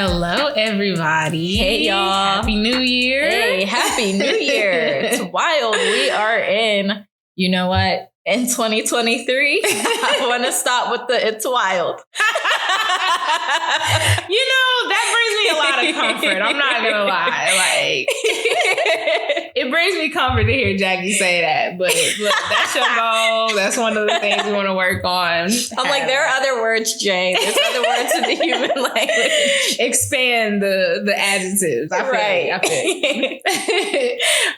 Hello, everybody. Hey, y'all. Happy New Year. Hey, Happy New Year. It's wild. We are in, you know what? In 2023, I want to stop with the it's wild. You know, that brings me a lot of comfort. I'm not going to lie. Like, it brings me comfort to hear Jackie say that. But look, that's your goal. That's one of the things we want to work on. I'm like, there are other words, Jane. There's other words in the human language. Expand the adjectives. I feel.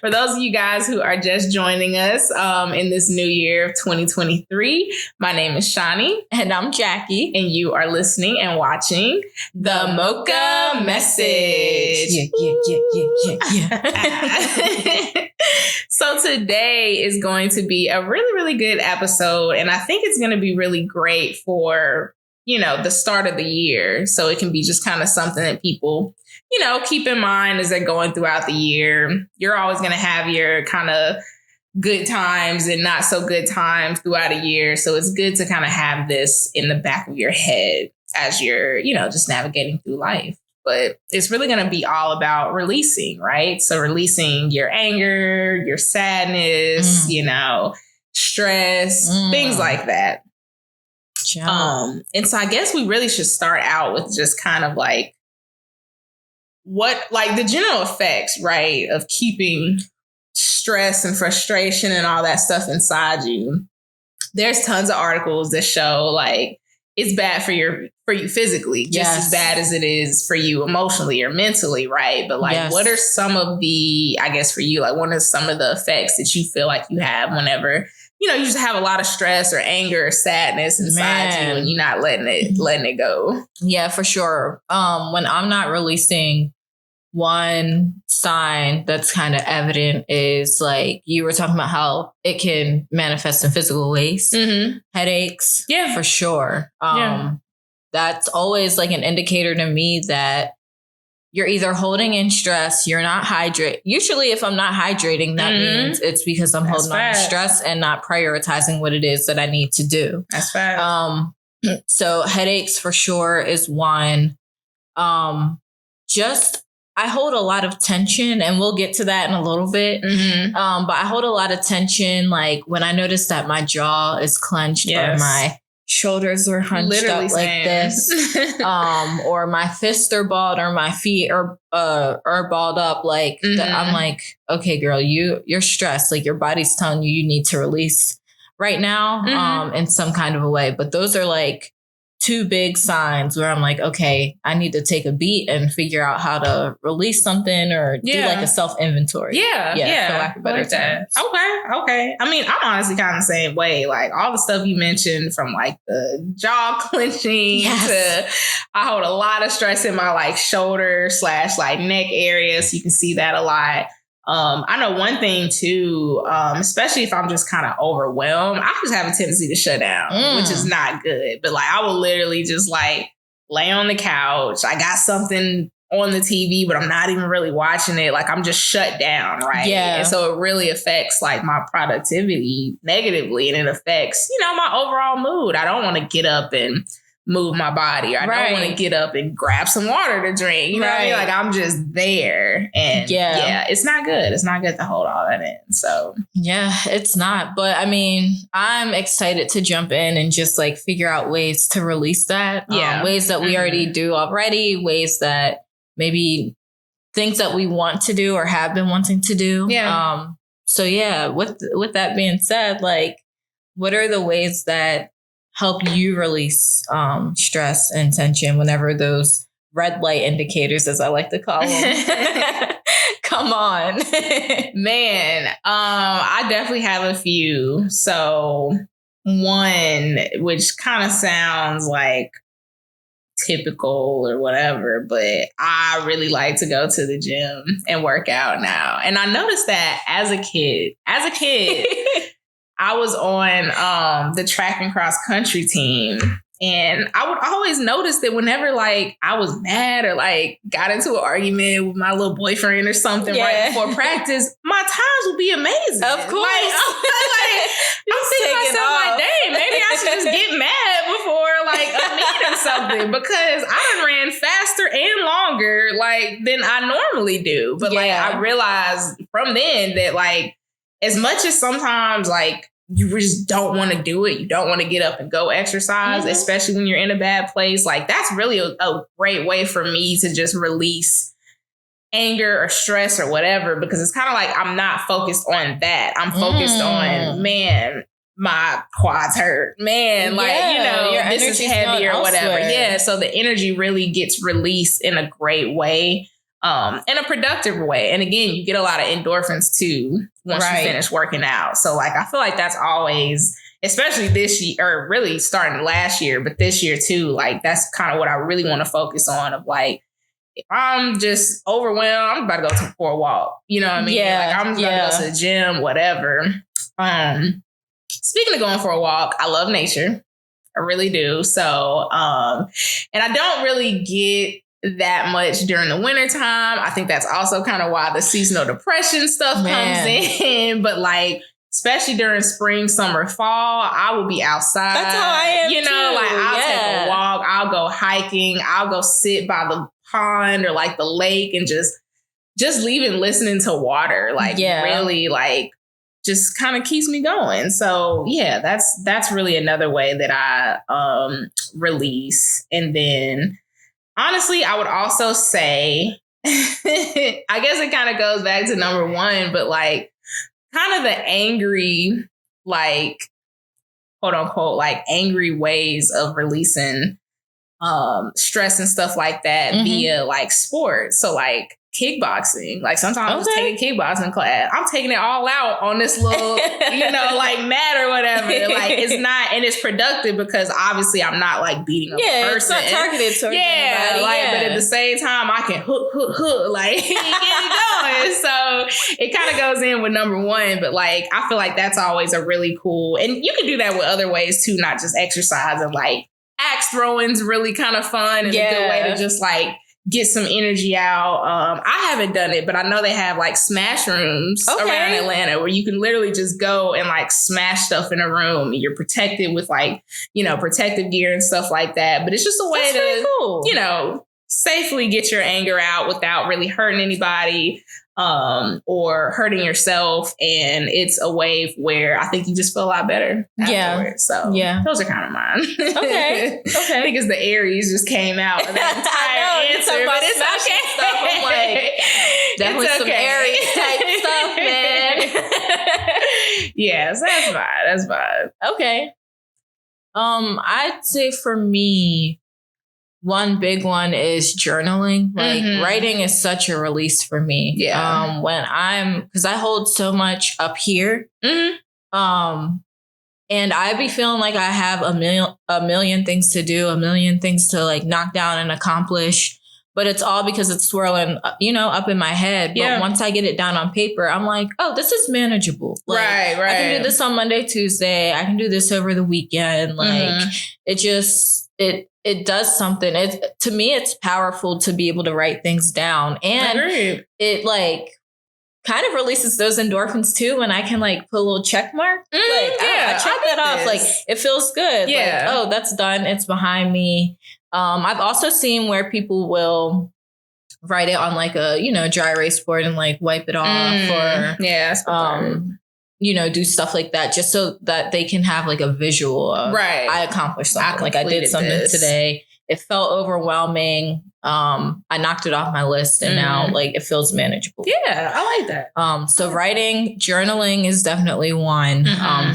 For those of you guys who are just joining us in this new year of 2023, my name is Shani. And I'm Jackie. And you are listening and watching The Mocha Message. Yeah. So today is going to be a really, really good episode. And I think it's going to be really great for, you know, the start of the year. So it can be just kind of something that people, you know, keep in mind as they're going throughout the year. You're always going to have your kind of good times and not so good times throughout a year. So it's good to kind of have this in the back of your head as you're, you know, just navigating through life. But it's really going to be all about releasing, right? So releasing your anger, your sadness, you know, stress, things like that. And so I guess we really should start out with just kind of like the general effects, right, of keeping stress and frustration and all that stuff inside you. There's tons of articles that show like it's bad for you physically, just as bad as it is for you emotionally or mentally, right? But like, what are some of the, I guess for you, like what are some of the effects that you feel like you have whenever, you know, you just have a lot of stress or anger or sadness inside you and you're not letting it go? Yeah, for sure. When I'm not releasing, one sign that's kind of evident is like you were talking about how it can manifest in physical ways, headaches. Yeah, for sure. That's always like an indicator to me that you're either holding in stress, you're not hydrating. Usually if I'm not hydrating, that means it's because I'm holding on to stress and not prioritizing what it is that I need to do. That's fact. So headaches for sure is one. I hold a lot of tension, and we'll get to that in a little bit. But I hold a lot of tension, like when I notice that my jaw is clenched or my shoulders are hunched up like this, or my fists are balled or my feet are balled up. Like I'm like, okay, girl, you're stressed. Like your body's telling you need to release right now in some kind of a way. But those are like two big signs where I'm like, okay, I need to take a beat and figure out how to release something or do like a self-inventory. Yeah. For lack of better terms. Okay. I mean, I'm honestly kind of the same way. Like all the stuff you mentioned from like the jaw clenching to I hold a lot of stress in my like shoulder / like neck area. So you can see that a lot. I know one thing too, especially if I'm just kind of overwhelmed, I just have a tendency to shut down, which is not good. But like, I will literally just like lay on the couch. I got something on the TV, but I'm not even really watching it. Like I'm just shut down. Right. Yeah. And so it really affects like my productivity negatively, and it affects, you know, my overall mood. I don't want to get up and move my body. I don't want to get up and grab some water to drink. You know what I mean? Like I'm just there. And it's not good. It's not good to hold all that in. So yeah, it's not. But I mean, I'm excited to jump in and just like figure out ways to release that. Ways that we already do already, ways that maybe things that we want to do or have been wanting to do. So yeah, with that being said, like what are the ways that help you release stress and tension whenever those red light indicators, as I like to call them, come on? Man, I definitely have a few. So one, which kind of sounds like typical or whatever, but I really like to go to the gym and work out now. And I noticed that as a kid, I was on the track and cross country team. And I would always notice that whenever like I was mad or like got into an argument with my little boyfriend or something right before practice, my times would be amazing. Of course. I'm thinking to myself like, dang, maybe I should just get mad before like a meet or something. something because I done ran faster and longer like than I normally do. But like I realized from then that like as much as sometimes like you just don't want to do it, you don't want to get up and go exercise, especially when you're in a bad place. Like that's really a great way for me to just release anger or stress or whatever, because it's kind of like I'm not focused on that. I'm focused on, man, my quads hurt, man, like, you know, this is heavy or whatever. Yeah. So the energy really gets released in a great way, in a productive way. And again, you get a lot of endorphins too once you finish working out. So like, I feel like that's always, especially this year, or really starting last year, but this year too, like that's kind of what I really want to focus on, of like, if I'm just overwhelmed, I'm about to go for a walk. You know what I mean? Yeah. Like I'm just about to go to the gym, whatever. Speaking of going for a walk, I love nature. I really do. So, and I don't really get that much during the wintertime. I think that's also kind of why the seasonal depression stuff comes in. But like, especially during spring, summer, fall, I will be outside. That's how I am, you know, like I'll take a walk, I'll go hiking, I'll go sit by the pond or like the lake and just leaving listening to water. Like really like just kind of keeps me going. So yeah, that's really another way that I release. And then honestly, I would also say, I guess it kind of goes back to number one, but like kind of the angry, like quote unquote, like angry ways of releasing stress and stuff like that via like sports. So like kickboxing, like sometimes I'm just taking kickboxing class. I'm taking it all out on this little, you know, like mat or whatever. Like it's not, and it's productive because obviously I'm not like beating up a person. It's not targeted towards anybody. But at the same time I can hook, like get it going. So it kind of goes in with number one, but like I feel like that's always a really cool, and you can do that with other ways too, not just exercise. And like axe throwing's really kind of fun and a good way to just like get some energy out. I haven't done it, but I know they have like smash rooms around Atlanta where you can literally just go and like smash stuff in a room. You're protected with like, you know, protective gear and stuff like that. But it's just a way to, you know, safely get your anger out without really hurting anybody or hurting yourself. And it's a way where I think you just feel a lot better afterwards. So those are kind of mine. Okay. I think it's the Aries just came out of that entire answer, but it's okay. Stuff. I'm like, definitely some Aries type stuff, man. Yes, that's fine. That's fine. Okay. I'd say for me, one big one is journaling. Like writing is such a release for me. Yeah. Because I hold so much up here. And I be feeling like I have a million things to do, a million things to like knock down and accomplish. But it's all because it's swirling, you know, up in my head. But once I get it down on paper, I'm like, oh, this is manageable. Like, right. I can do this on Monday, Tuesday. I can do this over the weekend. Like it just, it does something. To me, it's powerful to be able to write things down. And it like kind of releases those endorphins too when I can like put a little check mark. I check that off. Like it feels good. Yeah. Like, oh, that's done. It's behind me. I've also seen where people will write it on like a, you know, dry erase board and like wipe it off or you know, do stuff like that just so that they can have like a visual of I accomplished something. Like I did something today. It felt overwhelming. I knocked it off my list and now like it feels manageable. Yeah, I like that. So writing, journaling is definitely one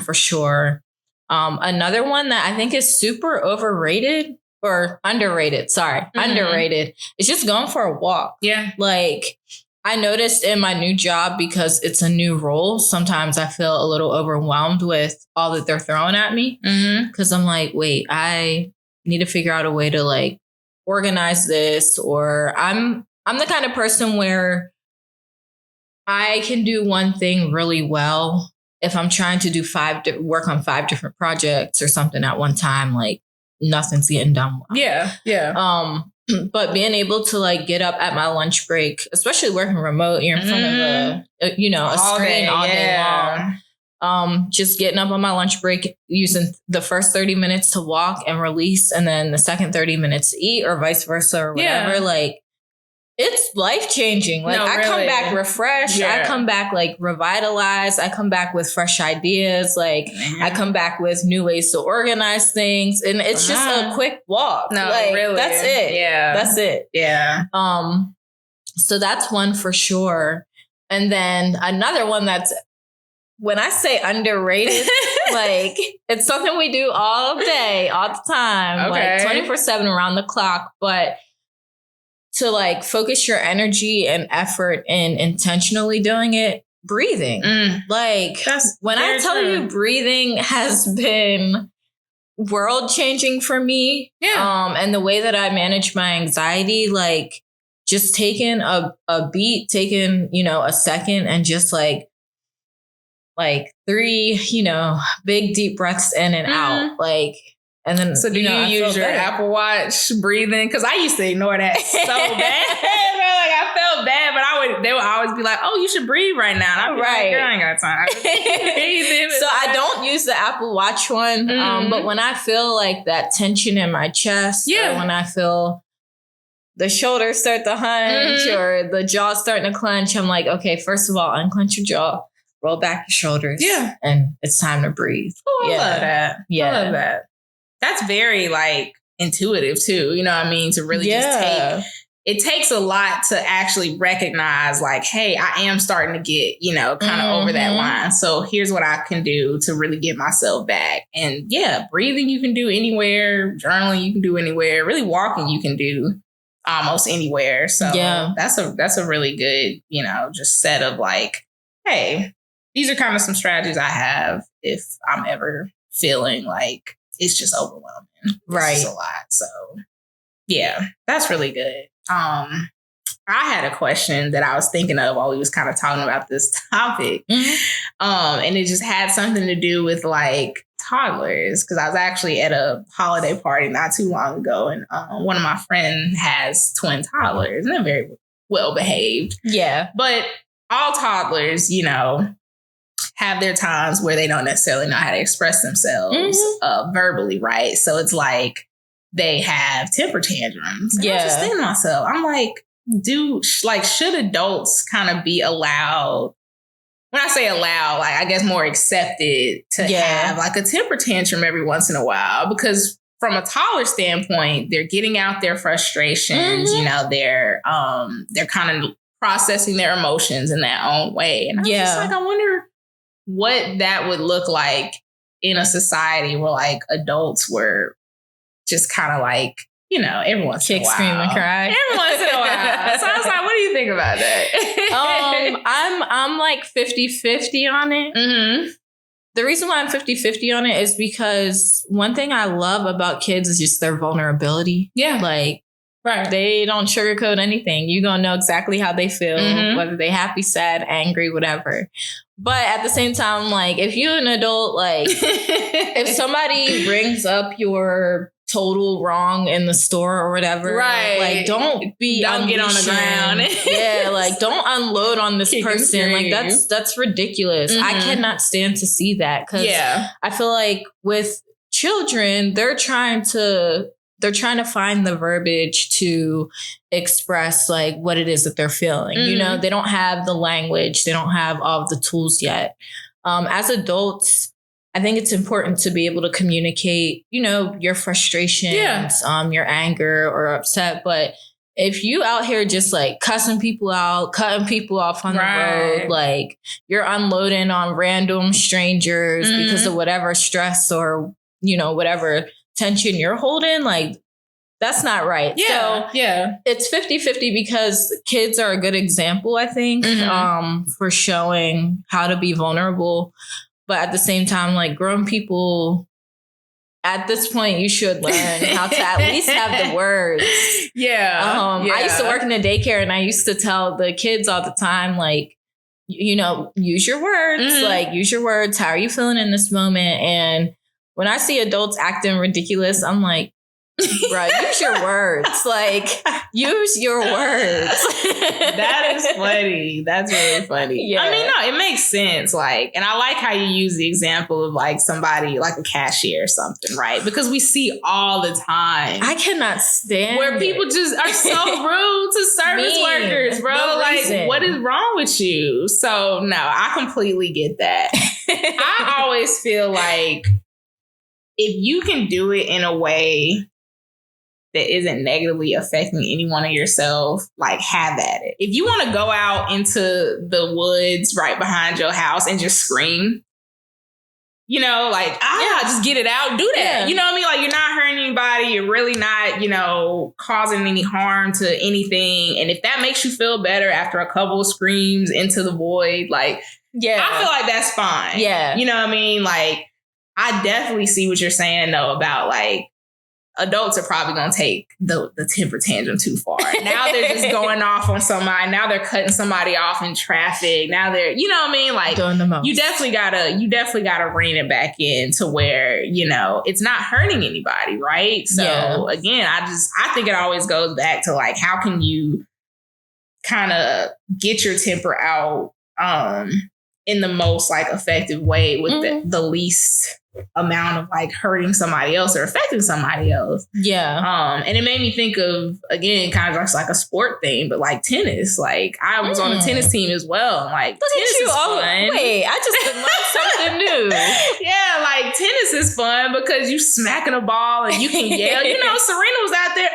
for sure. Another one that I think is super overrated or underrated. Underrated. It's just going for a walk. Yeah. Like I noticed in my new job, because it's a new role, sometimes I feel a little overwhelmed with all that they're throwing at me. Because I'm like, wait, I need to figure out a way to like organize this. Or I'm the kind of person where I can do one thing really well. If I'm trying to do work on 5 different projects or something at one time, like nothing's getting done well. Yeah. But being able to like get up at my lunch break, especially working remote, you're in front of a screen all day long. just getting up on my lunch break, using the first 30 minutes to walk and release, and then the second 30 minutes to eat, or vice versa, or whatever. Yeah. Like, it's life-changing. Like, I come back refreshed. Yeah. I come back, like, revitalized. I come back with fresh ideas. Like, I come back with new ways to organize things. And it's just a quick walk. No, like, really. That's it. Yeah. That's it. Yeah. So that's one for sure. And then another one that's, when I say underrated, like, it's something we do all day, all the time. Okay. Like, 24/7 around the clock. But to, like, focus your energy and effort in intentionally doing it, breathing. Like, when I tell you breathing has been world changing for me. Yeah. And the way that I manage my anxiety, like, just taking a beat, taking, a second and just like 3, big deep breaths in and out. Like, and then, so do you use your Apple Watch breathing? Because I used to ignore that so bad. Like, I felt bad, but they would always be like, "Oh, you should breathe right now." And I'd be like, "Girl, I ain't got time." So I don't use the Apple Watch one. But when I feel like that tension in my chest, or when I feel the shoulders start to hunch or the jaw starting to clench, I'm like, okay, first of all, unclench your jaw, roll back your shoulders, and it's time to breathe. Oh, I love that. Yeah, I love that. That's very, like, intuitive too. You know what I mean? To really just it takes a lot to actually recognize, like, hey, I am starting to get, kind of over that line. So here's what I can do to really get myself back. And breathing you can do anywhere. Journaling you can do anywhere. Really walking you can do almost anywhere. So that's a really good, just set of, like, hey, these are kind of some strategies I have if I'm ever feeling like it's just overwhelming. Right. It's just a lot. So that's really good. I had a question that I was thinking of while we was kind of talking about this topic. And it just had something to do with, like, toddlers, because I was actually at a holiday party not too long ago, and one of my friends has twin toddlers, and they're very well behaved. Yeah. But all toddlers, have their times where they don't necessarily know how to express themselves verbally, right? So it's like they have temper tantrums. And I'm just thinking to myself, I'm like, should adults kind of be allowed? When I say allowed, like, I guess more accepted to have, like, a temper tantrum every once in a while, because from a toddler standpoint, they're getting out their frustrations. They're kind of processing their emotions in their own way. And I'm just like, I wonder what that would look like in a society where, like, adults were just kind of like, every once in a while. Kick, scream, and cry. Every once in a while. So I was like, what do you think about that? I'm like 50-50 on it. The reason why I'm 50-50 on it is because one thing I love about kids is just their vulnerability. Yeah. Like, they don't sugarcoat anything. You're going to know exactly how they feel, whether they're happy, sad, angry, whatever. But at the same time, like, if you're an adult, like, if somebody brings up your total wrong in the store or whatever, like, don't get on the ground. Like, don't unload on this person. Like, that's ridiculous. I cannot stand to see that, because I feel like with children, they're trying to find the verbiage to express, like, what it is that they're feeling. They don't have the language. They don't have all of the tools yet. As adults, I think it's important to be able to communicate, your frustrations, your anger or upset. But if you out here just, like, cussing people out, cutting people off on the road, like, you're unloading on random strangers because of whatever stress or, whatever tension you're holding, like, that's not right. So it's 50-50 because kids are a good example, I think, for showing how to be vulnerable. But at the same time, like, grown people, at this point, you should learn how to at least have the words. I used to work in a daycare, and I used to tell the kids all the time, like, use your words. Like, use your words. How are you feeling in this moment? And when I see adults acting ridiculous, I'm like, bro, use your words. Like, use your words. That is funny. That's really funny. Yeah. I mean, no, it makes sense. Like, and I like how you use the example of like somebody like a cashier or something, right? Because we see all the time. I cannot stand where people just are so rude to service workers, bro. No like, what is wrong with you? So no, I completely get that. I always feel like if you can do it in a way that isn't negatively affecting anyone or yourself, like have at it. If you want to go out into the woods right behind your house and just scream, you know, like, just get it out, do that. Yeah. You know what I mean? Like, you're not hurting anybody. You're really not, you know, causing any harm to anything. And if that makes you feel better after a couple of screams into the void, like, I feel like that's fine. Yeah. You know what I mean? Like, I definitely see what you're saying, though, about like, adults are probably going to take the temper tantrum too far. Now they're just going off on somebody. Now they're cutting somebody off in traffic. Now they're, you know what I mean? Like, doing the most. You definitely gotta rein it back in to where, you know, it's not hurting anybody. Right. So again, I think it always goes back to like, how can you kind of get your temper out, in the most like effective way with the least amount of like hurting somebody else or affecting somebody else. Yeah. And it made me think of, again, kind of just like a sport thing, but like tennis. Like I was on a tennis team as well. Like, look tennis at you. Is fun. Wait, I just learned something new. Yeah, like tennis is fun because you smacking a ball and you can yell. You know, Serena was out there,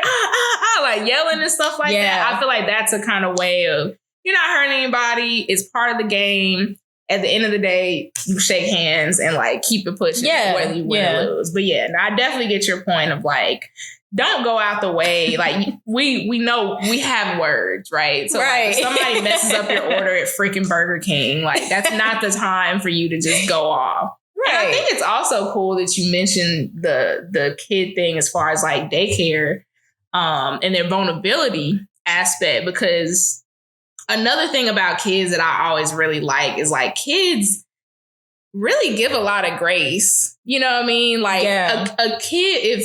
like yelling and stuff like that. I feel like that's a kind of way of, you're not hurting anybody. It's part of the game. At the end of the day, you shake hands and like keep it pushing, whether you win or lose. But I definitely get your point of like, don't go out the way. Like we know we have words, right? So like, if somebody messes up your order at freaking Burger King, like that's not the time for you to just go off. Right. And I think it's also cool that you mentioned the kid thing as far as like daycare, and their vulnerability aspect, because another thing about kids that I always really like is like kids really give a lot of grace. You know what I mean? Like a kid,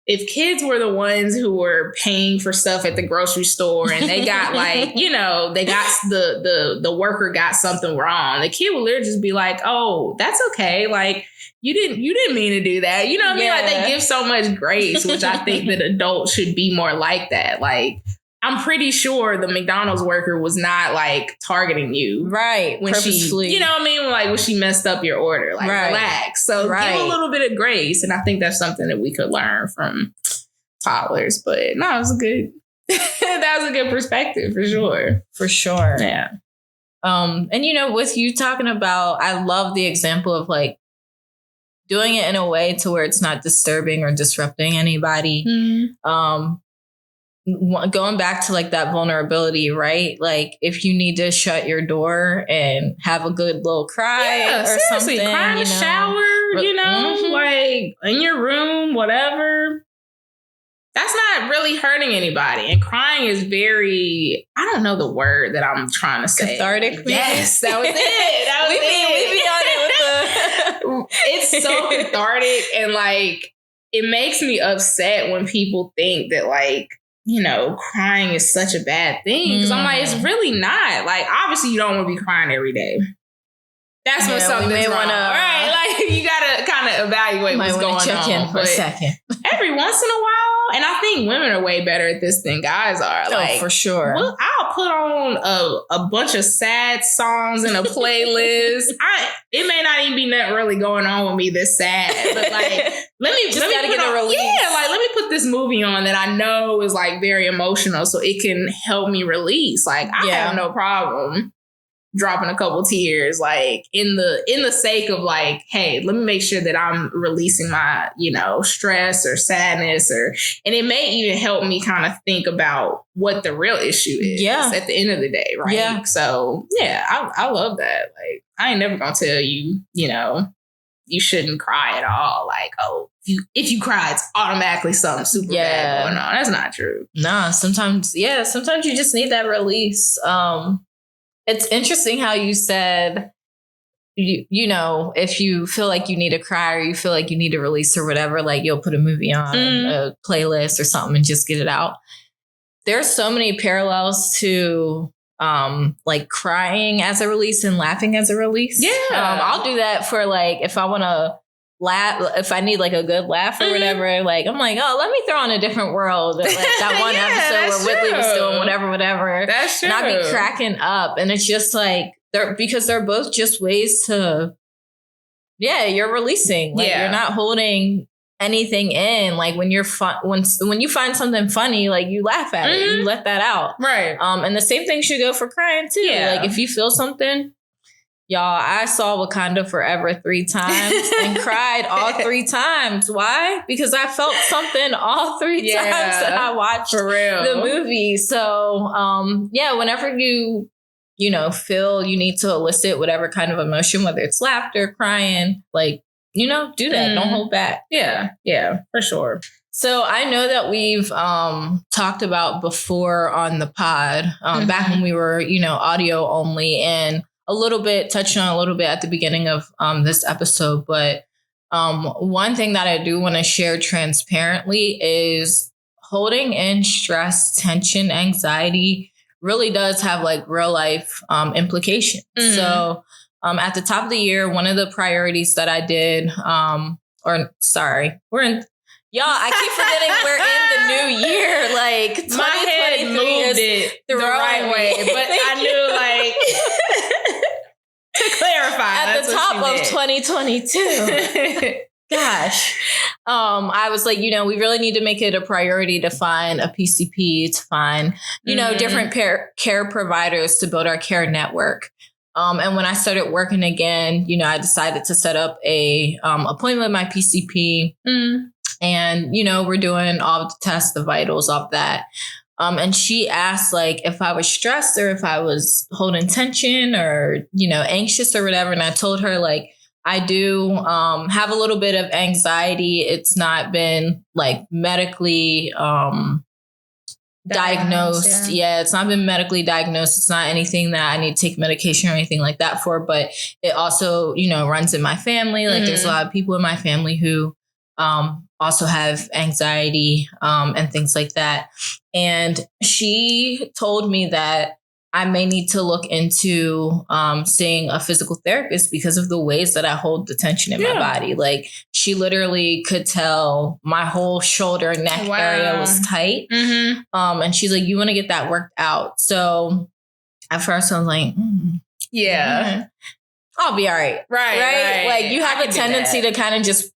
if kids were the ones who were paying for stuff at the grocery store and they got like, you know, they got the worker got something wrong, the kid would literally just be like, oh, that's okay. Like you didn't mean to do that. You know what I mean? Like they give so much grace, which I think that adults should be more like that. Like, I'm pretty sure the McDonald's worker was not like targeting you. Right. When purposefully. She, you know what I mean? Like when she messed up your order, like relax. So give a little bit of grace. And I think that's something that we could learn from toddlers. But no, it was that was a good perspective for sure. For sure. Yeah. And you know, with you talking about, I love the example of like doing it in a way to where it's not disturbing or disrupting anybody. Mm-hmm. Going back to like that vulnerability, right? Like if you need to shut your door and have a good little cry or something, cry in the shower, you know, like in your room, whatever. That's not really hurting anybody. And crying is very, I don't know the word that I'm trying to say. Cathartic. Yes, that was it. That was we be on it with the. It's so cathartic, and like it makes me upset when people think that like, you know, crying is such a bad thing. Because I'm like, it's really not. Like, obviously, you don't want to be crying every day. That's when something's wrong. Right? Like, you got to kind of evaluate what's going on. Check in for a second. Every once in a while. And I think women are way better at this than guys are. Like, for sure. Well, I'll put on a bunch of sad songs in a playlist. It may not even be nothing really going on with me this sad. But like, let me get a release. Yeah, like let me put this movie on that I know is like very emotional so it can help me release. Like I have no problem dropping a couple tears, like in the sake of like, hey, let me make sure that I'm releasing my, you know, stress or sadness, and it may even help me kind of think about what the real issue is at the end of the day, right? Yeah. So I love that. Like I ain't never gonna tell you, you know, you shouldn't cry at all. Like, oh, if you cry, it's automatically something super bad going on. That's not true. Nah, sometimes you just need that release. It's interesting how you said, you know, if you feel like you need to cry or you feel like you need to release or whatever, like you'll put a movie on, a playlist or something and just get it out. there's so many parallels to like crying as a release and laughing as a release. Yeah. I'll do that for like, if I want to laugh, if I need like a good laugh or whatever, like I'm like, oh, let me throw on A Different World. Like that one episode where Whitley was doing whatever. That's true. And I'd be cracking up. And it's just like, because they're both just ways to, you're releasing. Like you're not holding anything in. Like when you're when you find something funny, like you laugh at it, you let that out. Right. And the same thing should go for crying too. Yeah. Like if you feel something, y'all, I saw Wakanda Forever 3 times and cried all 3 times. Why? Because I felt something all 3 times that I watched the movie. So, whenever you feel you need to elicit whatever kind of emotion, whether it's laughter, crying, like, do that. Don't hold back. Yeah. Yeah, for sure. So I know that we've talked about before on the pod, back when we were, audio only, and touched on a little bit at the beginning of this episode. But one thing that I do want to share transparently is holding in stress, tension, anxiety really does have like real life implications. So at the top of the year, one of the priorities that I did, y'all, I keep forgetting we're in the new year. Like, my head moved it the right way, but I knew, like, to clarify, at the top of 2022. Gosh, I was like, we really need to make it a priority to find a PCP, to find, different care providers to build our care network. And when I started working again, I decided to set up a appointment with my PCP. And, we're doing all the tests, the vitals, all of that. And she asked, like, if I was stressed or if I was holding tension or, anxious or whatever. And I told her, like, I do have a little bit of anxiety. It's not been, like, medically diagnosed. Yeah, it's not been medically diagnosed. It's not anything that I need to take medication or anything like that for. But it also, runs in my family. Like, there's a lot of people in my family who also have anxiety and things like that. And she told me that I may need to look into seeing a physical therapist because of the ways that I hold the tension in my body. Like, she literally could tell my whole shoulder and neck area was tight. And she's like, you want to get that worked out. So at first I was like, I'll be all right. Right. Like, you have a tendency to kind of just,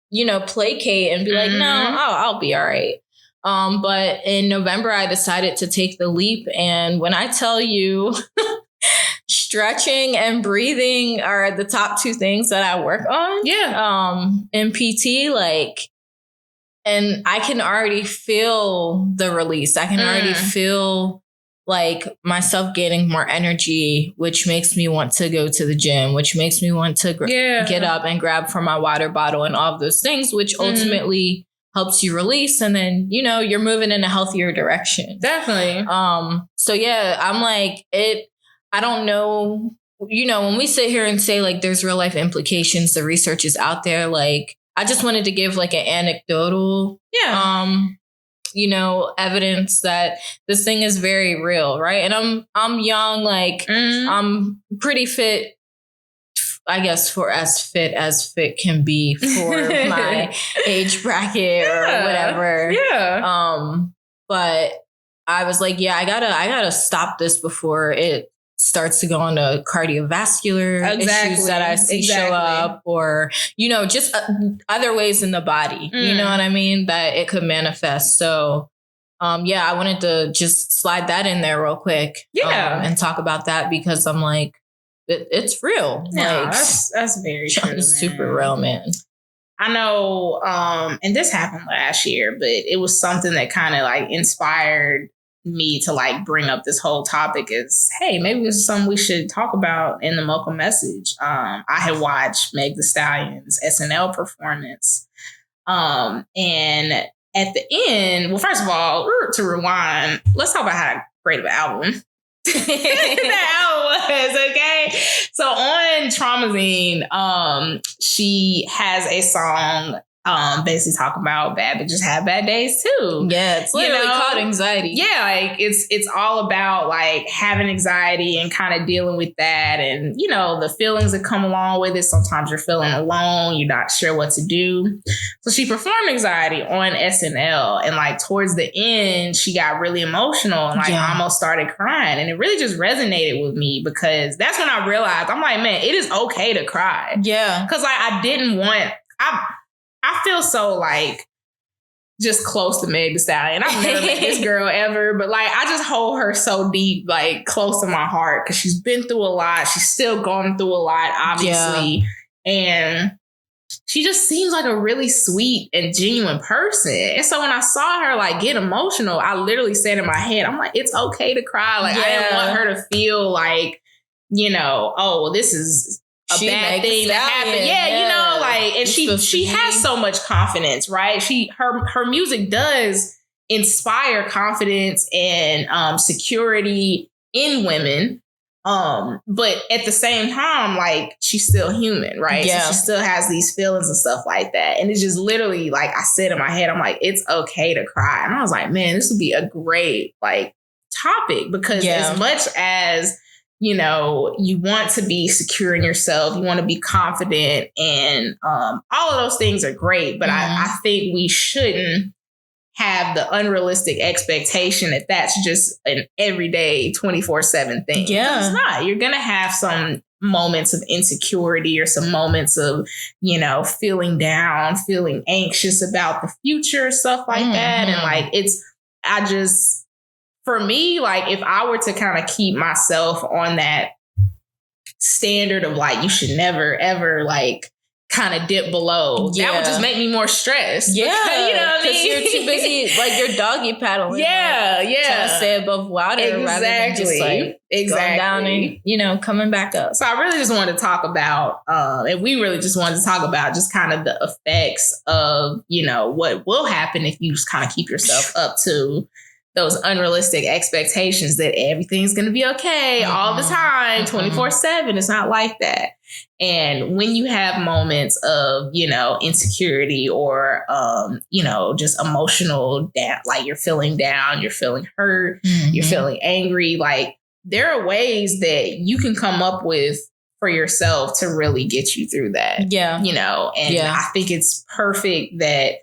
placate and be like, no, I'll be all right. But in November, I decided to take the leap. And when I tell you stretching and breathing are the top 2 things that I work on. In PT, like, and I can already feel the release. I can already feel like myself gaining more energy, which makes me want to go to the gym, which makes me want to get up and grab for my water bottle and all of those things, which ultimately helps you release. And then, you're moving in a healthier direction. Definitely. So yeah, I'm like, I don't know, when we sit here and say like, there's real life implications, the research is out there. Like, I just wanted to give like an anecdotal, evidence that this thing is very real. Right. And I'm young, like I'm pretty fit, I guess, for as fit can be for my age bracket or whatever. Yeah. But I was like, I gotta stop this before it starts to go into cardiovascular issues that I see show up, or, just other ways in the body, you know what I mean, that it could manifest. So, I wanted to just slide that in there real quick. And talk about that because I'm like, it's real. Yeah, like, that's very true. It's super real, man. I know, and this happened last year, but it was something that kind of like inspired me to like bring up this whole topic is, hey, maybe this is something we should talk about in the Mocha message. I had watched Meg Thee Stallion's SNL performance. And at the end, well, first of all, to rewind, let's talk about how great of an album that album was, okay? So on Traumazine, she has a song basically talking about bad bitches have bad days too. Yeah, it's literally called anxiety. Yeah, like it's all about like having anxiety and kind of dealing with that, and the feelings that come along with it. Sometimes you're feeling alone, you're not sure what to do. So she performed Anxiety on SNL, and like towards the end, she got really emotional and like almost started crying, and it really just resonated with me because that's when I realized I'm like, man, it is okay to cry. Yeah, because like I feel so like just close to Meg Thee Stallion. I've never met this girl ever, but like I just hold her so deep, like close to my heart because she's been through a lot. She's still going through a lot, obviously. Yeah. And she just seems like a really sweet and genuine person. And so when I saw her like get emotional, I literally said in my head, I'm like, it's okay to cry. Like I didn't want her to feel like, oh, well, this is a bad thing that happened. Yeah, like, and she has so much confidence, right? Her music does inspire confidence and security in women. But at the same time, like she's still human, right? Yeah. So she still has these feelings and stuff like that. And it's just literally like I said in my head, I'm like, it's okay to cry. And I was like, man, this would be a great like topic because as much as you want to be secure in yourself, you want to be confident, and all of those things are great. But I think we shouldn't have the unrealistic expectation that that's just an everyday 24/7 thing. Yeah. It's not. You're going to have some moments of insecurity or some moments of, feeling down, feeling anxious about the future, stuff like that. And like, for me, like if I were to kind of keep myself on that standard of like, you should never, ever like kind of dip below, that would just make me more stressed. Yeah. Because, you know what I mean? You're too busy, like you're doggy paddling. Yeah. Like, trying to stay above water rather than just like going down and, coming back up. So I really just wanted to talk about, and we really just wanted to talk about just kind of the effects of, what will happen if you just kind of keep yourself up to those unrealistic expectations that everything's going to be okay all the time, 24/7. It's not like that. And when you have moments of, insecurity or, just emotional down, like you're feeling down, you're feeling hurt, you're feeling angry, like there are ways that you can come up with for yourself to really get you through that. Yeah. I think it's perfect that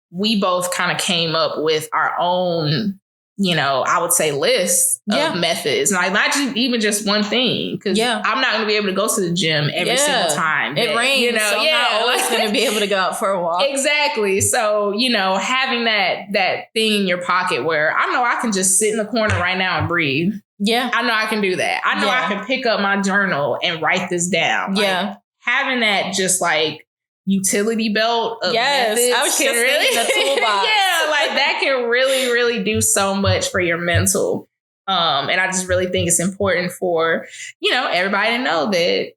we both kind of came up with our own, I would say list of methods. Like not even just one thing. Because I'm not going to be able to go to the gym every single time. It rains. So I'm not always going to be able to go out for a walk. Exactly. So, having that thing in your pocket where I know I can just sit in the corner right now and breathe. Yeah. I know I can do that. I know I can pick up my journal and write this down. Like, having that just like utility belt of methods I was just really the toolbox. Like that can really, really do so much for your mental. And I just really think it's important for, everybody to know that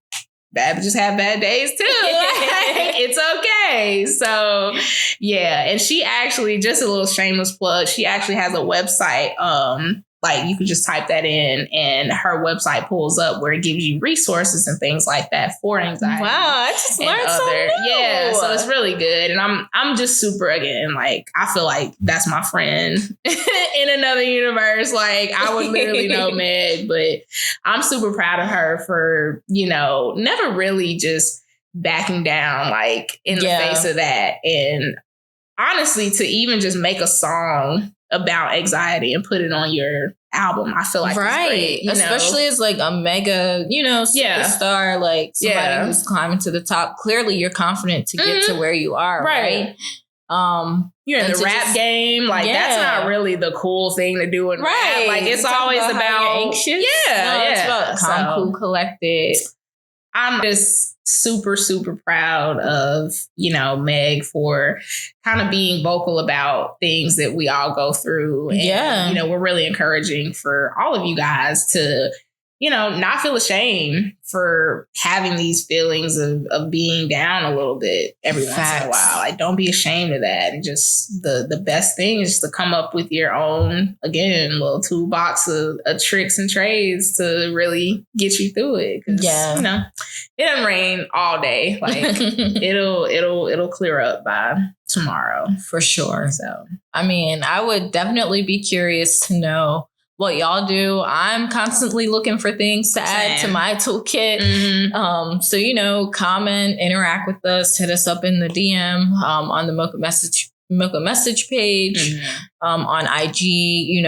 bad bitches have bad days too. Like, it's okay. So and she actually, just a little shameless plug, she actually has a website. Like you can just type that in and her website pulls up where it gives you resources and things like that for anxiety. Wow, I just learned something new. Yeah, so it's really good. And I'm just super, again, like I feel like that's my friend in another universe. Like I would literally know Meg, but I'm super proud of her for, never really just backing down like in the face of that. And honestly, to even just make a song about anxiety and put it on your album, I feel like it's great, especially as like a mega, superstar, like somebody who's climbing to the top. Clearly, you're confident to get to where you are, right? You're in the rap game, like that's not really the cool thing to do in rap. Like it's always about anxious. It's about calm, cool, collected. I'm just super, super proud of, Meg for kind of being vocal about things that we all go through. And, we're really encouraging for all of you guys to not feel ashamed for having these feelings of being down a little bit every once in a while. Like, don't be ashamed of that. And just the best thing is to come up with your own, again, little toolbox of tricks and trades to really get you through it. Cause, it doesn't rain all day. Like it'll clear up by tomorrow. For sure. So, I mean, I would definitely be curious to know what y'all do. I'm constantly looking for things to add to my toolkit. Mm-hmm. So, comment, interact with us, hit us up in the DM on the Mocha message page, on IG.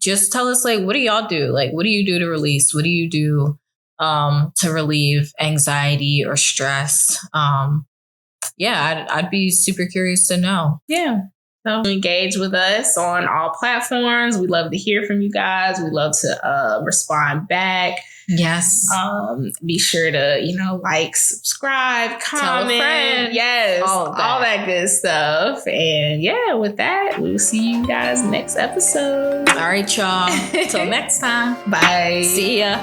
Just tell us, like, what do y'all do? Like, what do you do to release? What do you do to relieve anxiety or stress? I'd be super curious to know. Yeah. So engage with us on all platforms. We love to hear from you guys. We love to respond back. Yes. Be sure to, like, subscribe, comment. Tell a friend. Yes. All that good stuff. And with that, we'll see you guys next episode. All right, y'all. Till next time. Bye. See ya.